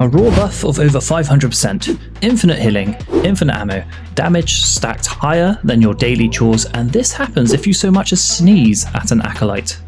A raw buff of over 500%, infinite healing, infinite ammo, damage stacked higher than your daily chores, and this happens if you so much as sneeze at an acolyte.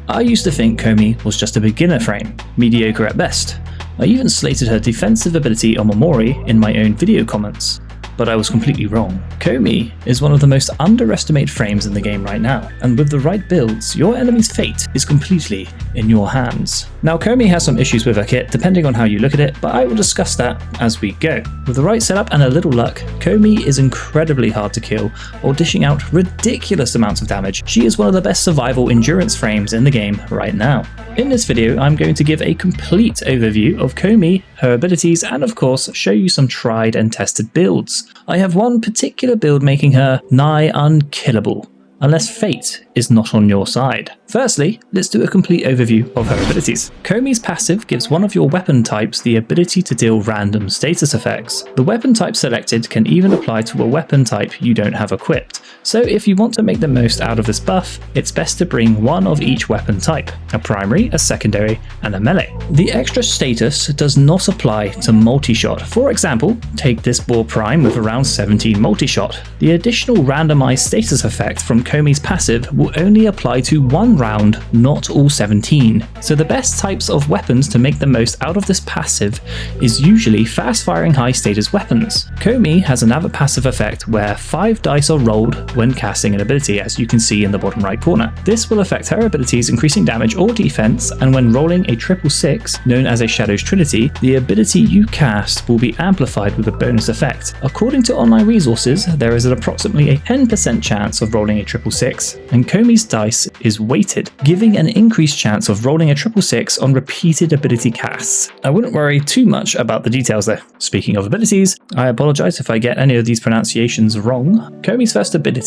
I used to think Koumei was just a beginner frame, mediocre at best. I even slated her defensive ability Omamori in my own video comments. But I was completely wrong. Koumei is one of the most underestimated frames in the game right now, and with the right builds, your enemy's fate is completely in your hands. Now Koumei has some issues with her kit depending on how you look at it, but I will discuss that as we go. With the right setup and a little luck, Koumei is incredibly hard to kill while dishing out ridiculous amounts of damage. She is one of the best survival endurance frames in the game right now. In this video, I'm going to give a complete overview of Koumei, her abilities, and of course show you some tried and tested builds. I have one particular build making her nigh unkillable, unless fate is not on your side. Firstly, let's do a complete overview of her abilities. Koumei's passive gives one of your weapon types the ability to deal random status effects. The weapon type selected can even apply to a weapon type you don't have equipped, so if you want to make the most out of this buff, it's best to bring one of each weapon type, a primary, a secondary, and a melee. The extra status does not apply to multi-shot. For example, take this boar prime with around 17 multi-shot. The additional randomized status effect from Koumei's passive will only apply to one round, not all 17. So the best types of weapons to make the most out of this passive is usually fast-firing high-status weapons. Koumei has another passive effect where 5 dice are rolled when casting an ability, as you can see in the bottom right corner. This will affect her abilities increasing damage or defense, and when rolling a 666, known as a Shadow's Trinity, the ability you cast will be amplified with a bonus effect. According to online resources, there is an approximately a 10% chance of rolling a 666, and Koumei's dice is weighted, giving an increased chance of rolling a 666 on repeated ability casts. I wouldn't worry too much about the details though. Speaking of abilities, I apologize if I get any of these pronunciations wrong. Koumei's first ability,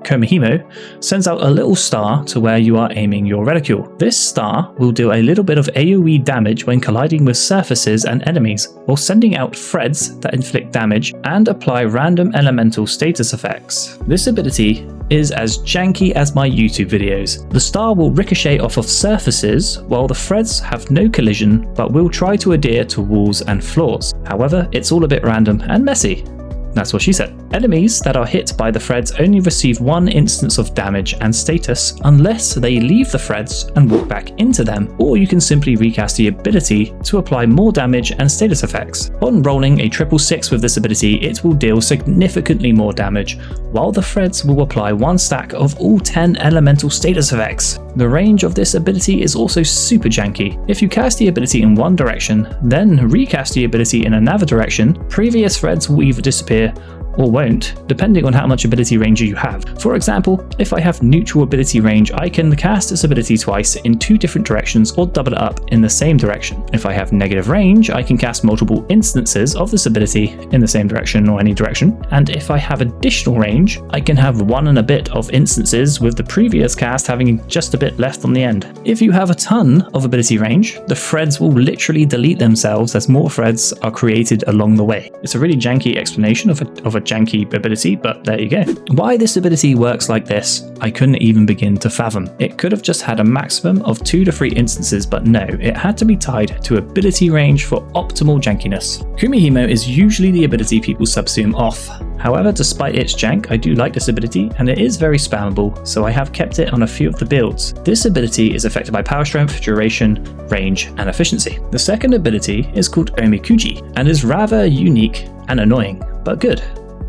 Komihimo, sends out a little star to where you are aiming your reticule. This star will do a little bit of AoE damage when colliding with surfaces and enemies, while sending out threads that inflict damage and apply random elemental status effects. This ability is as janky as my YouTube videos. The star will ricochet off of surfaces, while the threads have no collision but will try to adhere to walls and floors. However, it's all a bit random and messy. That's what she said. Enemies that are hit by the threads only receive one instance of damage and status unless they leave the threads and walk back into them, or you can simply recast the ability to apply more damage and status effects. On rolling a 666 with this ability, it will deal significantly more damage, while the threads will apply 1 stack of all 10 elemental status effects. The range of this ability is also super janky. If you cast the ability in one direction, then recast the ability in another direction, previous threads will either disappear or won't, depending on how much ability range you have. For example, if I have neutral ability range, I can cast this ability twice in 2 different directions or double it up in the same direction. If I have negative range, I can cast multiple instances of this ability in the same direction or any direction. And if I have additional range, I can have 1 and a bit of instances with the previous cast having just a bit left on the end. If you have a ton of ability range, the threads will literally delete themselves as more threads are created along the way. It's a really janky explanation of a janky ability, but there you go. Why this ability works like this, I couldn't even begin to fathom. It could have just had a maximum of 2 to 3 instances, but no, it had to be tied to ability range for optimal jankiness. Komihimo is usually the ability people subsume off. However, despite its jank, I do like this ability, and it is very spammable, so I have kept it on a few of the builds. This ability is affected by power strength, duration, range, and efficiency. The second ability is called Omikuji, and is rather unique and annoying, but good.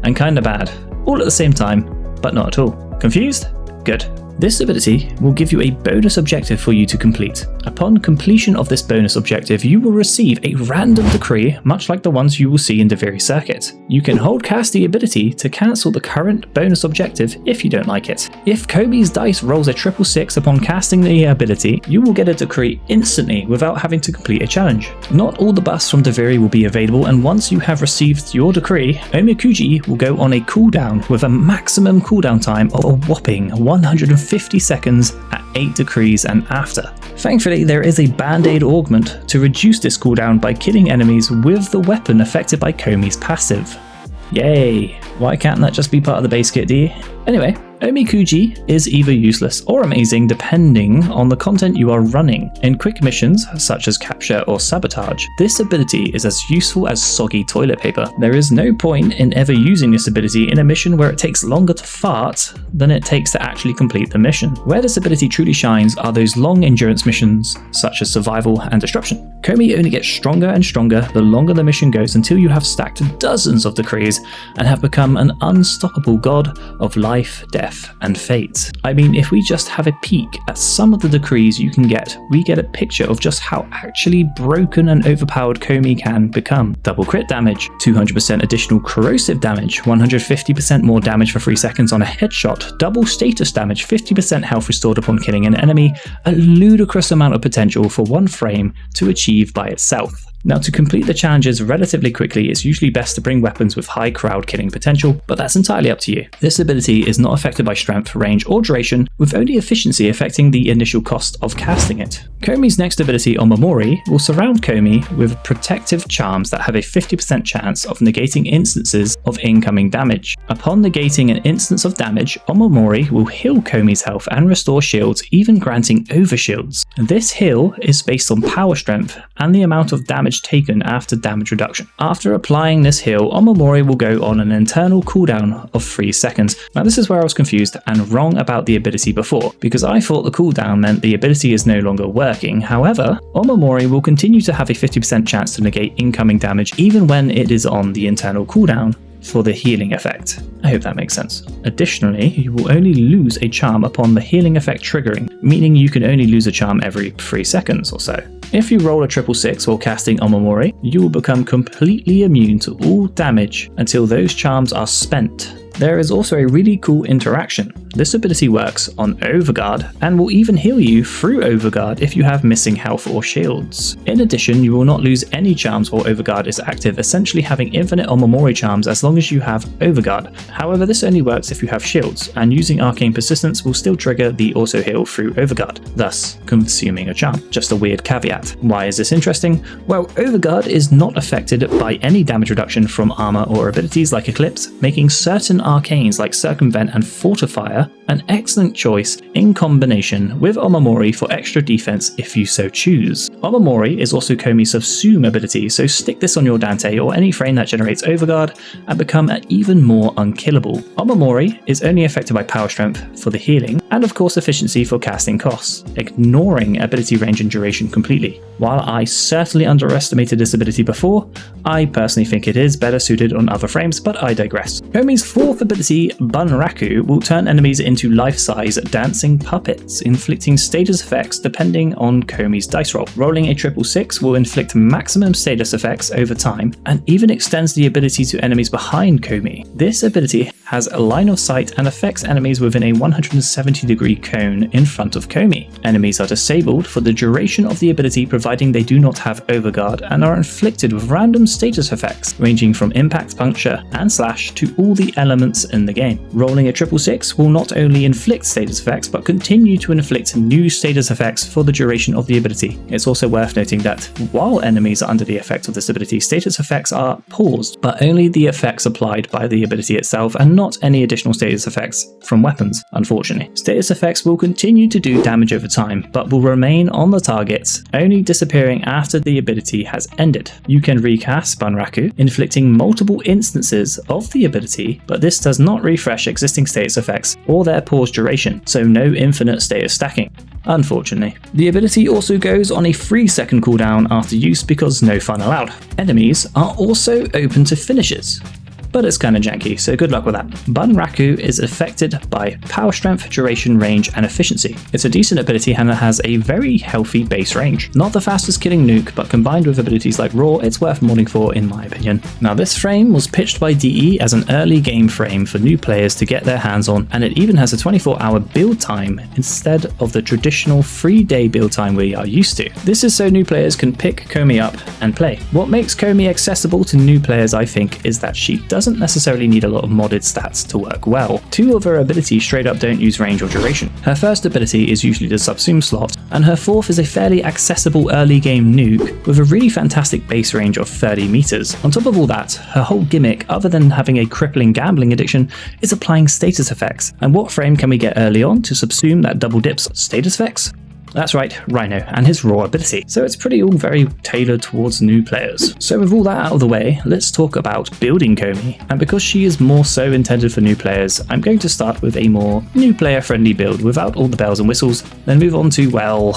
And kinda bad, all at the same time, but not at all. Confused? Good. This ability will give you a bonus objective for you to complete. Upon completion of this bonus objective, you will receive a random decree, much like the ones you will see in Deviri Circuit. You can hold cast the ability to cancel the current bonus objective if you don't like it. If Koumei's dice rolls a 666 upon casting the ability, you will get a decree instantly without having to complete a challenge. Not all the buffs from Deviri will be available, and once you have received your decree, Omikuji will go on a cooldown with a maximum cooldown time of a whopping 150 seconds at 8 decrees and after. Thankfully, there is a band-aid augment to reduce this cooldown by killing enemies with the weapon affected by Koumei's passive. Yay! Why can't that just be part of the base kit, do you? Anyway, Omikuji is either useless or amazing depending on the content you are running. In quick missions, such as capture or sabotage, this ability is as useful as soggy toilet paper. There is no point in ever using this ability in a mission where it takes longer to fart than it takes to actually complete the mission. Where this ability truly shines are those long endurance missions, such as survival and disruption. Koumei only gets stronger and stronger the longer the mission goes until you have stacked dozens of decrees and have become an unstoppable god of life, death, and fate. I mean, if we just have a peek at some of the decrees you can get, we get a picture of just how actually broken and overpowered Koumei can become. Double crit damage, 200% additional corrosive damage, 150% more damage for 3 seconds on a headshot, double status damage, 50% health restored upon killing an enemy, a ludicrous amount of potential for one frame to achieve by itself. Now, to complete the challenges relatively quickly, it's usually best to bring weapons with high crowd killing potential, but that's entirely up to you. This ability is not affected by strength, range, or duration, with only efficiency affecting the initial cost of casting it. Koumei's next ability, Omamori, will surround Koumei with protective charms that have a 50% chance of negating instances of incoming damage. Upon negating an instance of damage, Omamori will heal Koumei's health and restore shields, even granting overshields. This heal is based on power strength and the amount of damage taken after damage reduction. After applying this heal, Omamori will go on an internal cooldown of 3 seconds. Now, this is where I was confused and wrong about the ability before, because I thought the cooldown meant the ability is no longer working. However, Omamori will continue to have a 50% chance to negate incoming damage even when it is on the internal cooldown for the healing effect. I hope that makes sense. Additionally, you will only lose a charm upon the healing effect triggering, meaning you can only lose a charm every 3 seconds or so. If you roll a 666 while casting Omamori, you will become completely immune to all damage until those charms are spent. There is also a really cool interaction. This ability works on Overguard and will even heal you through Overguard if you have missing health or shields. In addition, you will not lose any charms while Overguard is active, essentially having infinite Omamori charms as long as you have Overguard. However, this only works if you have shields, and using Arcane Persistence will still trigger the auto heal through Overguard, thus consuming a charm. Just a weird caveat. Why is this interesting? Well, Overguard is not affected by any damage reduction from armor or abilities like Eclipse, making certain arcanes like Circumvent and Fortifier an excellent choice in combination with Omamori for extra defense if you so choose. Omamori is also Koumei's Subsume ability, so stick this on your Dante or any frame that generates Overguard and become even more unkillable. Omamori is only affected by power strength for the healing, and of course efficiency for casting costs, ignoring ability range and duration completely. While I certainly underestimated this ability before, I personally think it is better suited on other frames, but I digress. Koumei's fourth ability, Bunraku, will turn enemies into life-size dancing puppets, inflicting status effects depending on Koumei's dice roll. Rolling a 666 will inflict maximum status effects over time, and even extends the ability to enemies behind Koumei. This ability has a line of sight and affects enemies within a 170-degree cone in front of Koumei. Enemies are disabled for the duration of the ability providing they do not have Overguard and are inflicted with random status effects, ranging from impact, puncture, and slash to all the elements in the game. Rolling a 666 will not only inflict status effects, but continue to inflict new status effects for the duration of the ability. It's also worth noting that while enemies are under the effect of this ability, status effects are paused, but only the effects applied by the ability itself and not any additional status effects from weapons, unfortunately. Status effects will continue to do damage over time, but will remain on the targets, only disappearing after the ability has ended. You can recast Bunraku, inflicting multiple instances of the ability, but this does not refresh existing status effects or their pause duration, so no infinite status stacking, unfortunately. The ability also goes on a 3-second cooldown after use because no fun allowed. Enemies are also open to finishes, but it's kinda janky, so good luck with that. Bunraku is affected by power strength, duration, range, and efficiency. It's a decent ability and it has a very healthy base range. Not the fastest killing nuke, but combined with abilities like Raw, it's worth modding for in my opinion. Now, this frame was pitched by DE as an early game frame for new players to get their hands on, and it even has a 24-hour build time instead of the traditional 3-day build time we are used to. This is so new players can pick Koumei up and play. What makes Koumei accessible to new players, I think, is that she doesn't necessarily need a lot of modded stats to work well. 2 of her abilities straight up don't use range or duration. Her first ability is usually the Subsume slot, and her fourth is a fairly accessible early game nuke with a really fantastic base range of 30 meters. On top of all that, her whole gimmick, other than having a crippling gambling addiction, is applying status effects. And what frame can we get early on to subsume that double dip's status effects? That's right, Rhino and his raw ability. So it's pretty all very tailored towards new players. So with all that out of the way, let's talk about building Koumei. And because she is more so intended for new players, I'm going to start with a more new player friendly build without all the bells and whistles, then move on to, well...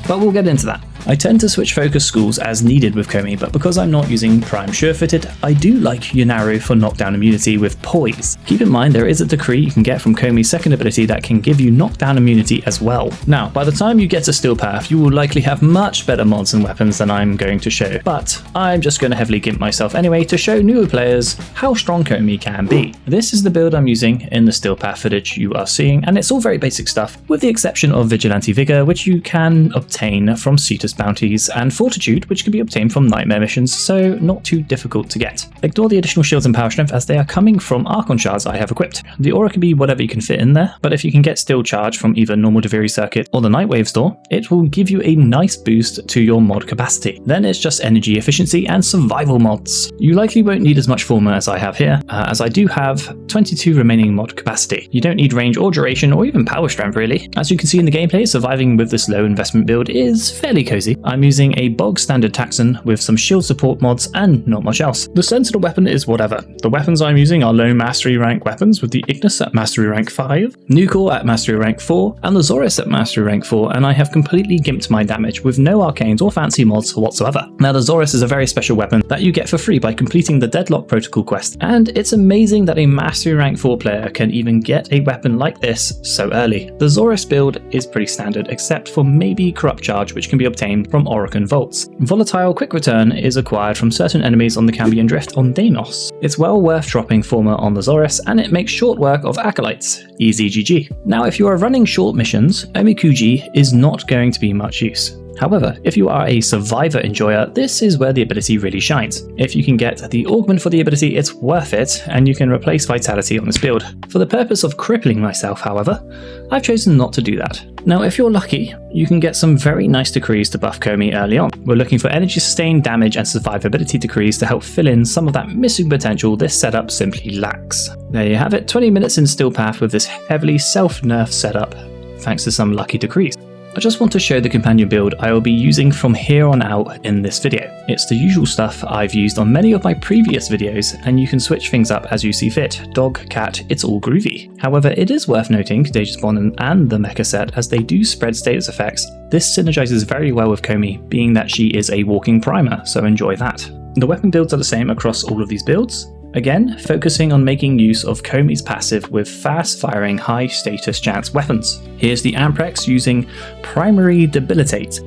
but we'll get into that. I tend to switch focus schools as needed with Koumei, but because I'm not using Prime Sure-Footed, I do like Yunaru for knockdown immunity with Poise. Keep in mind there is a decree you can get from Koumei's second ability that can give you knockdown immunity as well. Now, by the time you get to Steel Path, you will likely have much better mods and weapons than I'm going to show, but I'm just going to heavily gimp myself anyway to show newer players how strong Koumei can be. This is the build I'm using in the Steel Path footage you are seeing, and it's all very basic stuff, with the exception of Vigilante Vigor, which you can obtain from Cetus bounties, and Fortitude, which can be obtained from Nightmare missions, so not too difficult to get. Ignore the additional shields and power strength as they are coming from Archon shards I have equipped. The aura can be whatever you can fit in there, but if you can get Steel Charge from either normal Deviri Circuit or the Nightwave store, it will give you a nice boost to your mod capacity. Then it's just energy efficiency and survival mods. You likely won't need as much Forma as I have here, as I do have 22 remaining mod capacity. You don't need range or duration or even power strength really. As you can see in the gameplay, surviving with this low investment build is fairly cozy. I'm using a bog standard Taxon with some shield support mods and not much else. The Sentinel weapon is whatever. The weapons I'm using are low mastery rank weapons with the Ignis at mastery rank 5, Nucor at mastery rank 4, and the Zorus at mastery rank 4, and I have completely gimped my damage with no arcanes or fancy mods whatsoever. Now the Zorus is a very special weapon that you get for free by completing the Deadlock Protocol quest, and it's amazing that a mastery rank 4 player can even get a weapon like this so early. The Zorus build is pretty standard except for maybe Corrupt Charge, which can be obtained from Orokin Vaults. Volatile Quick Return is acquired from certain enemies on the Cambion Drift on Danos. It's well worth dropping Forma on the Zorus, and it makes short work of Acolytes. Easy GG. Now if you are running short missions, Omikuji is not going to be much use. However, if you are a survivor enjoyer, this is where the ability really shines. If you can get the augment for the ability, it's worth it, and you can replace vitality on this build. For the purpose of crippling myself, however, I've chosen not to do that. Now, if you're lucky, you can get some very nice decrees to buff Koumei early on. We're looking for energy sustain, damage, and survivability decrees to help fill in some of that missing potential this setup simply lacks. There you have it, 20 minutes in Steel Path with this heavily self-nerfed setup, thanks to some lucky decrees. I just want to show the companion build I will be using from here on out in this video. It's the usual stuff I've used on many of my previous videos, and you can switch things up as you see fit. Dog, cat, it's all groovy. However, it is worth noting Daegisbon and the mecha set, as they do spread status effects. This synergizes very well with Koumei, being that she is a walking primer, so enjoy that. The weapon builds are the same across all of these builds. Again, focusing on making use of Koumei's passive with fast-firing, high-status chance weapons. Here's the Amprex using Primary Debilitate,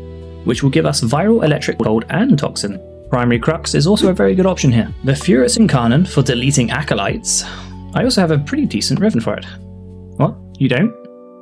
which will give us Viral, Electric, Cold, and Toxin. Primary Crux is also a very good option here. The Furious Incarnon for deleting Acolytes. I also have a pretty decent Riven for it. What? You don't?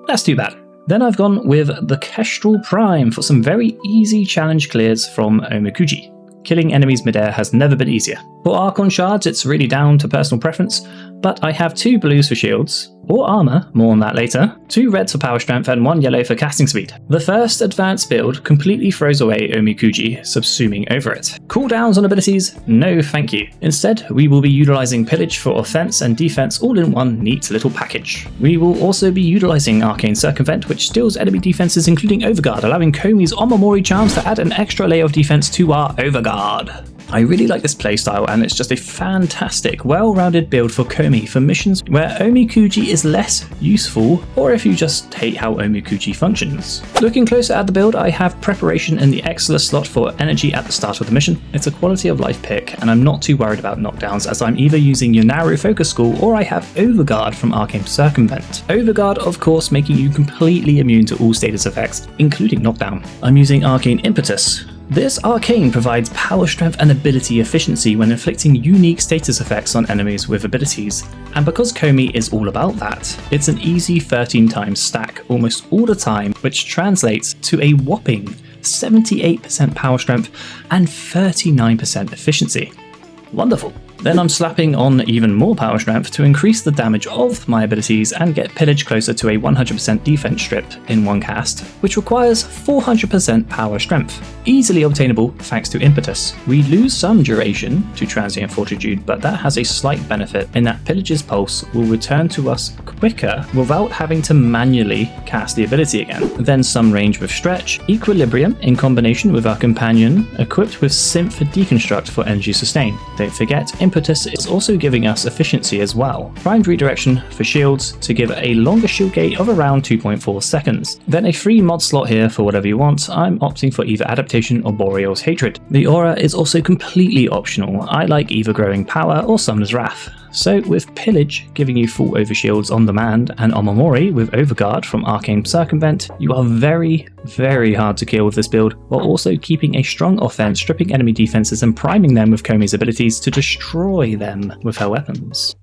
That's too bad. Then I've gone with the Kestrel Prime for some very easy challenge clears from Omikuji. Killing enemies midair has never been easier. For Archon shards, it's really down to personal preference, but I have 2 blues for shields, or armor, more on that later, 2 reds for power strength, and 1 yellow for casting speed. The first advanced build completely throws away Omikuji, subsuming over it. Cooldowns on abilities? No thank you. Instead, we will be utilizing Pillage for offense and defense all in one neat little package. We will also be utilizing Arcane Circumvent, which steals enemy defenses including Overguard, allowing Koumei's Omamori charms to add an extra layer of defense to our Overguard. I really like this playstyle, and it's just a fantastic, well-rounded build for Koumei for missions where Omikuji is less useful, or if you just hate how Omikuji functions. Looking closer at the build, I have Preparation in the Excellent slot for energy at the start of the mission. It's a quality of life pick, and I'm not too worried about knockdowns as I'm either using Yunaru Focus School or I have Overguard from Arcane Circumvent. Overguard, of course, making you completely immune to all status effects, including knockdown. I'm using Arcane Impetus. This arcane provides power strength and ability efficiency when inflicting unique status effects on enemies with abilities, and because Koumei is all about that, it's an easy 13 times stack almost all the time, which translates to a whopping 78% power strength and 39% efficiency. Wonderful. Then I'm slapping on even more power strength to increase the damage of my abilities and get Pillage closer to a 100% defense strip in one cast, which requires 400% power strength, easily obtainable thanks to impetus. We lose some duration to transient fortitude, but that has a slight benefit in that Pillage's pulse will return to us quicker without having to manually cast the ability again. Then some range with stretch, equilibrium in combination with our companion equipped with synth deconstruct for energy sustain. Don't forget, impetus is also giving us efficiency as well. Primed redirection for shields to give a longer shield gate of around 2.4 seconds. Then a free mod slot here for whatever you want. I'm opting for either adaptation or Boreal's hatred. The aura is also completely optional. I like either growing power or summoner's wrath. So with Pillage giving you full overshields on demand and Omamori with overguard from Arcane Circumvent, you are very, very hard to kill with this build, while also keeping a strong offense, stripping enemy defenses and priming them with Koumei's abilities to destroy them with her weapons.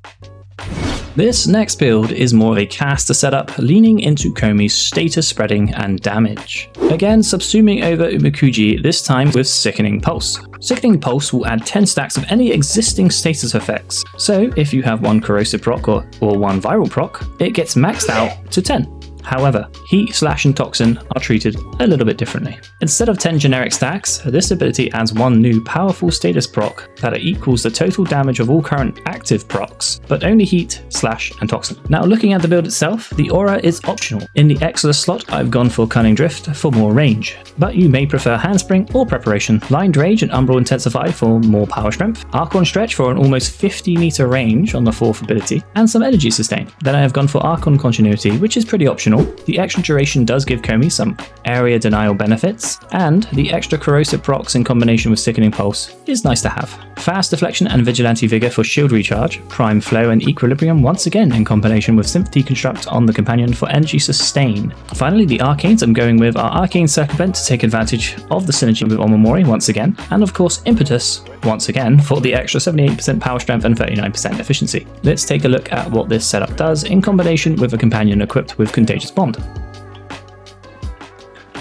This next build is more of a caster setup, leaning into Koumei's status spreading and damage. Again, subsuming over Omikuji, this time with Sickening Pulse. Sickening Pulse will add 10 stacks of any existing status effects, so if you have one corrosive proc or one viral proc, it gets maxed out to 10. However, Heat, Slash and Toxin are treated a little bit differently. Instead of 10 generic stacks, this ability adds one new powerful status proc that equals the total damage of all current active procs, but only Heat, Slash and Toxin. Now looking at the build itself, the aura is optional. In the Exilus slot, I've gone for Cunning Drift for more range, but you may prefer Handspring or Preparation, Lined Rage and Umbral Intensify for more power strength, Archon Stretch for an almost 50 meter range on the 4th ability, and some Energy Sustain. Then I have gone for Archon Continuity, which is pretty optional. The extra duration does give Koumei some area denial benefits, and the extra corrosive procs in combination with Sickening Pulse is nice to have. Fast Deflection and Vigilante Vigor for shield recharge, Prime Flow and Equilibrium once again in combination with Synth Deconstruct on the companion for energy sustain. Finally, the Arcanes I'm going with are Arcane Circumvent to take advantage of the synergy with Omamori once again, and of course Impetus once again for the extra 78% power strength and 39% efficiency. Let's take a look at what this setup does in combination with a companion equipped with Contagious Bond.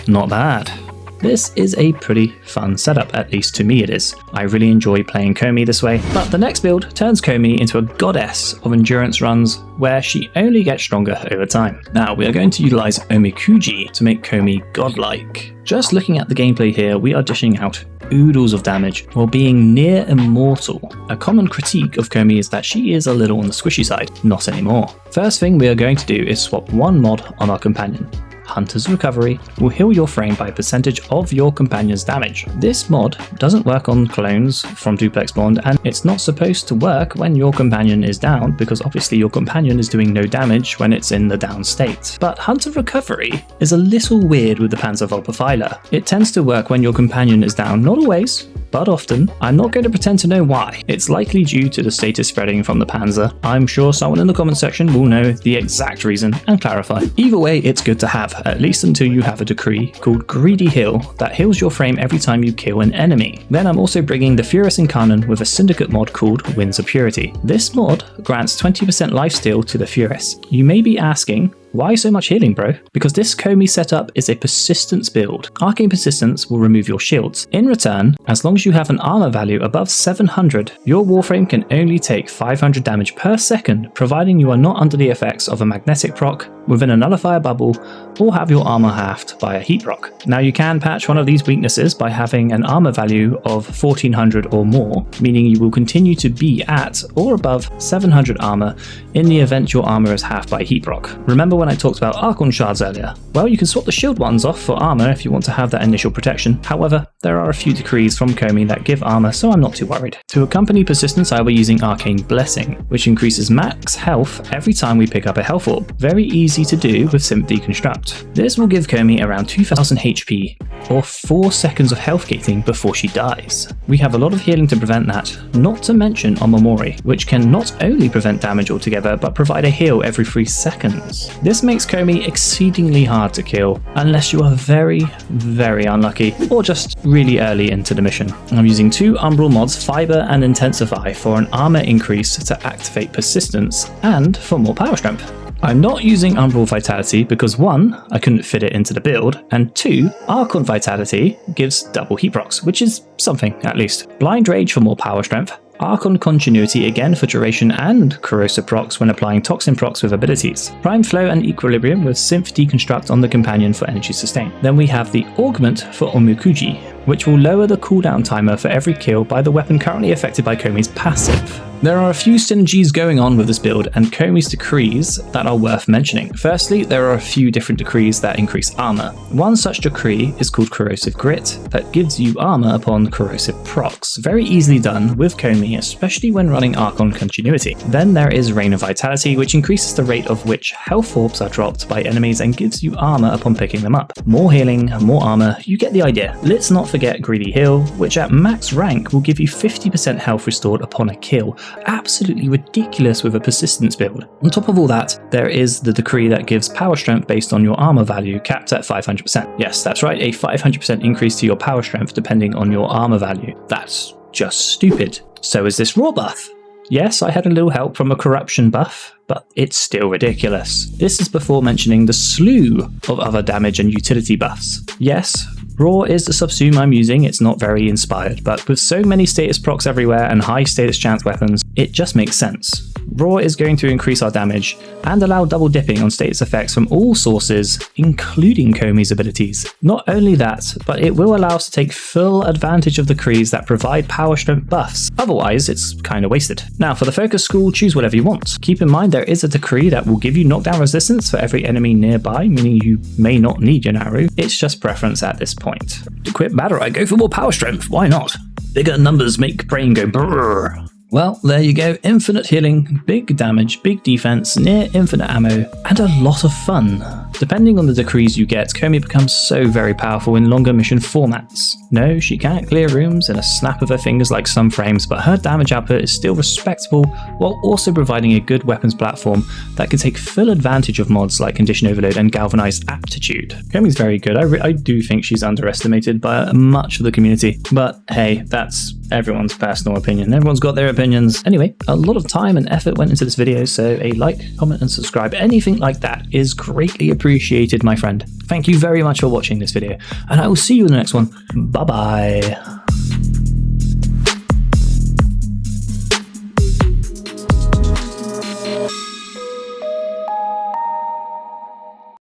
Not bad. This is a pretty fun setup, at least to me it is. I really enjoy playing Koumei this way, but the next build turns Koumei into a goddess of endurance runs where she only gets stronger over time. Now we are going to utilize Omikuji to make Koumei godlike. Just looking at the gameplay here, we are dishing out oodles of damage while being near immortal. A common critique of Koumei is that she is a little on the squishy side, not anymore. First thing we are going to do is swap one mod on our companion. Hunter's Recovery will heal your frame by a percentage of your companion's damage. This mod doesn't work on clones from Duplex Bond, and it's not supposed to work when your companion is down, because obviously your companion is doing no damage when it's in the down state. But Hunter Recovery is a little weird with the Panzervolpaphyla. It tends to work when your companion is down, not always, but often. I'm not going to pretend to know why. It's likely due to the status spreading from the Panzer. I'm sure someone in the comment section will know the exact reason and clarify. Either way, it's good to have, at least until you have a decree called Greedy Heal that heals your frame every time you kill an enemy. Then I'm also bringing the Furious Incarnon with a syndicate mod called Winds of Purity. This mod grants 20% lifesteal to the Furious. You may be asking, why so much healing, bro? Because this Koumei setup is a persistence build. Arcane Persistence will remove your shields. In return, as long as you have an armor value above 700, your Warframe can only take 500 damage per second, providing you are not under the effects of a magnetic proc, within a nullifier bubble, or have your armor halved by a heat proc. Now you can patch one of these weaknesses by having an armor value of 1400 or more, meaning you will continue to be at or above 700 armor in the event your armor is halved by heat proc. Remember when I talked about Archon shards earlier? Well, you can swap the shield ones off for armor if you want to have that initial protection. However, there are a few decrees from Koumei that give armor, so I'm not too worried. To accompany persistence, I will be using Arcane Blessing, which increases max health every time we pick up a health orb. Very easy to do with Synth Deconstruct. This will give Koumei around 2000 HP or 4 seconds of health gating before she dies. We have a lot of healing to prevent that, not to mention Omamori, which can not only prevent damage altogether but provide a heal every 3 seconds. This makes Koumei exceedingly hard to kill unless you are very, very unlucky or just really early into the mission. I'm using 2 Umbral mods, Fiber and Intensify, for an armor increase to activate persistence and for more power strength. I'm not using Umbral Vitality because 1, I couldn't fit it into the build, and 2, Archon Vitality gives double heat procs, which is something at least. Blind Rage for more power strength, Archon Continuity again for duration and corrosive procs when applying toxin procs with abilities. Prime Flow and Equilibrium with Synth Deconstruct on the companion for energy sustain. Then we have the Augment for Omikuji, which will lower the cooldown timer for every kill by the weapon currently affected by Koumei's passive. There are a few synergies going on with this build and Koumei's decrees that are worth mentioning. Firstly, there are a few different decrees that increase armor. One such decree is called Corrosive Grit, that gives you armor upon corrosive procs. Very easily done with Koumei, especially when running Archon Continuity. Then there is Reign of Vitality, which increases the rate of which health orbs are dropped by enemies and gives you armor upon picking them up. More healing, more armor, you get the idea. Let's not forget Greedy Heal, which at max rank will give you 50% health restored upon a kill. Absolutely ridiculous with a persistence build. On top of all that, there is the decree that gives power strength based on your armor value, capped at 500%. Yes, that's right, a 500% increase to your power strength depending on your armor value. That's just stupid. So is this raw buff? Yes, I had a little help from a corruption buff, but it's still ridiculous. This is before mentioning the slew of other damage and utility buffs. Yes, Raw is the subsume I'm using, it's not very inspired, but with so many status procs everywhere and high status chance weapons, it just makes sense. Raw is going to increase our damage and allow double dipping on status effects from all sources, including Koumei's abilities. Not only that, but it will allow us to take full advantage of decrees that provide power strength buffs, otherwise it's kinda wasted. Now for the focus school, choose whatever you want. Keep in mind there is a decree that will give you knockdown resistance for every enemy nearby, meaning you may not need your Naru, it's just preference at this point. Equip Madarite, go for more power strength, why not? Bigger numbers make brain go brrrr. Well, there you go, infinite healing, big damage, big defense, near infinite ammo, and a lot of fun. Depending on the decrees you get, Koumei becomes so very powerful in longer mission formats. No, she can't clear rooms in a snap of her fingers like some frames, but her damage output is still respectable while also providing a good weapons platform that can take full advantage of mods like Condition Overload and Galvanized Aptitude. Koumei's very good, I do think she's underestimated by much of the community, but hey, that's everyone's personal opinion. Everyone's got their opinions. Anyway, a lot of time and effort went into this video, so a like, comment and subscribe, anything like that is greatly appreciated, my friend. Thank you very much for watching this video, and I will see you in the next one. Bye bye.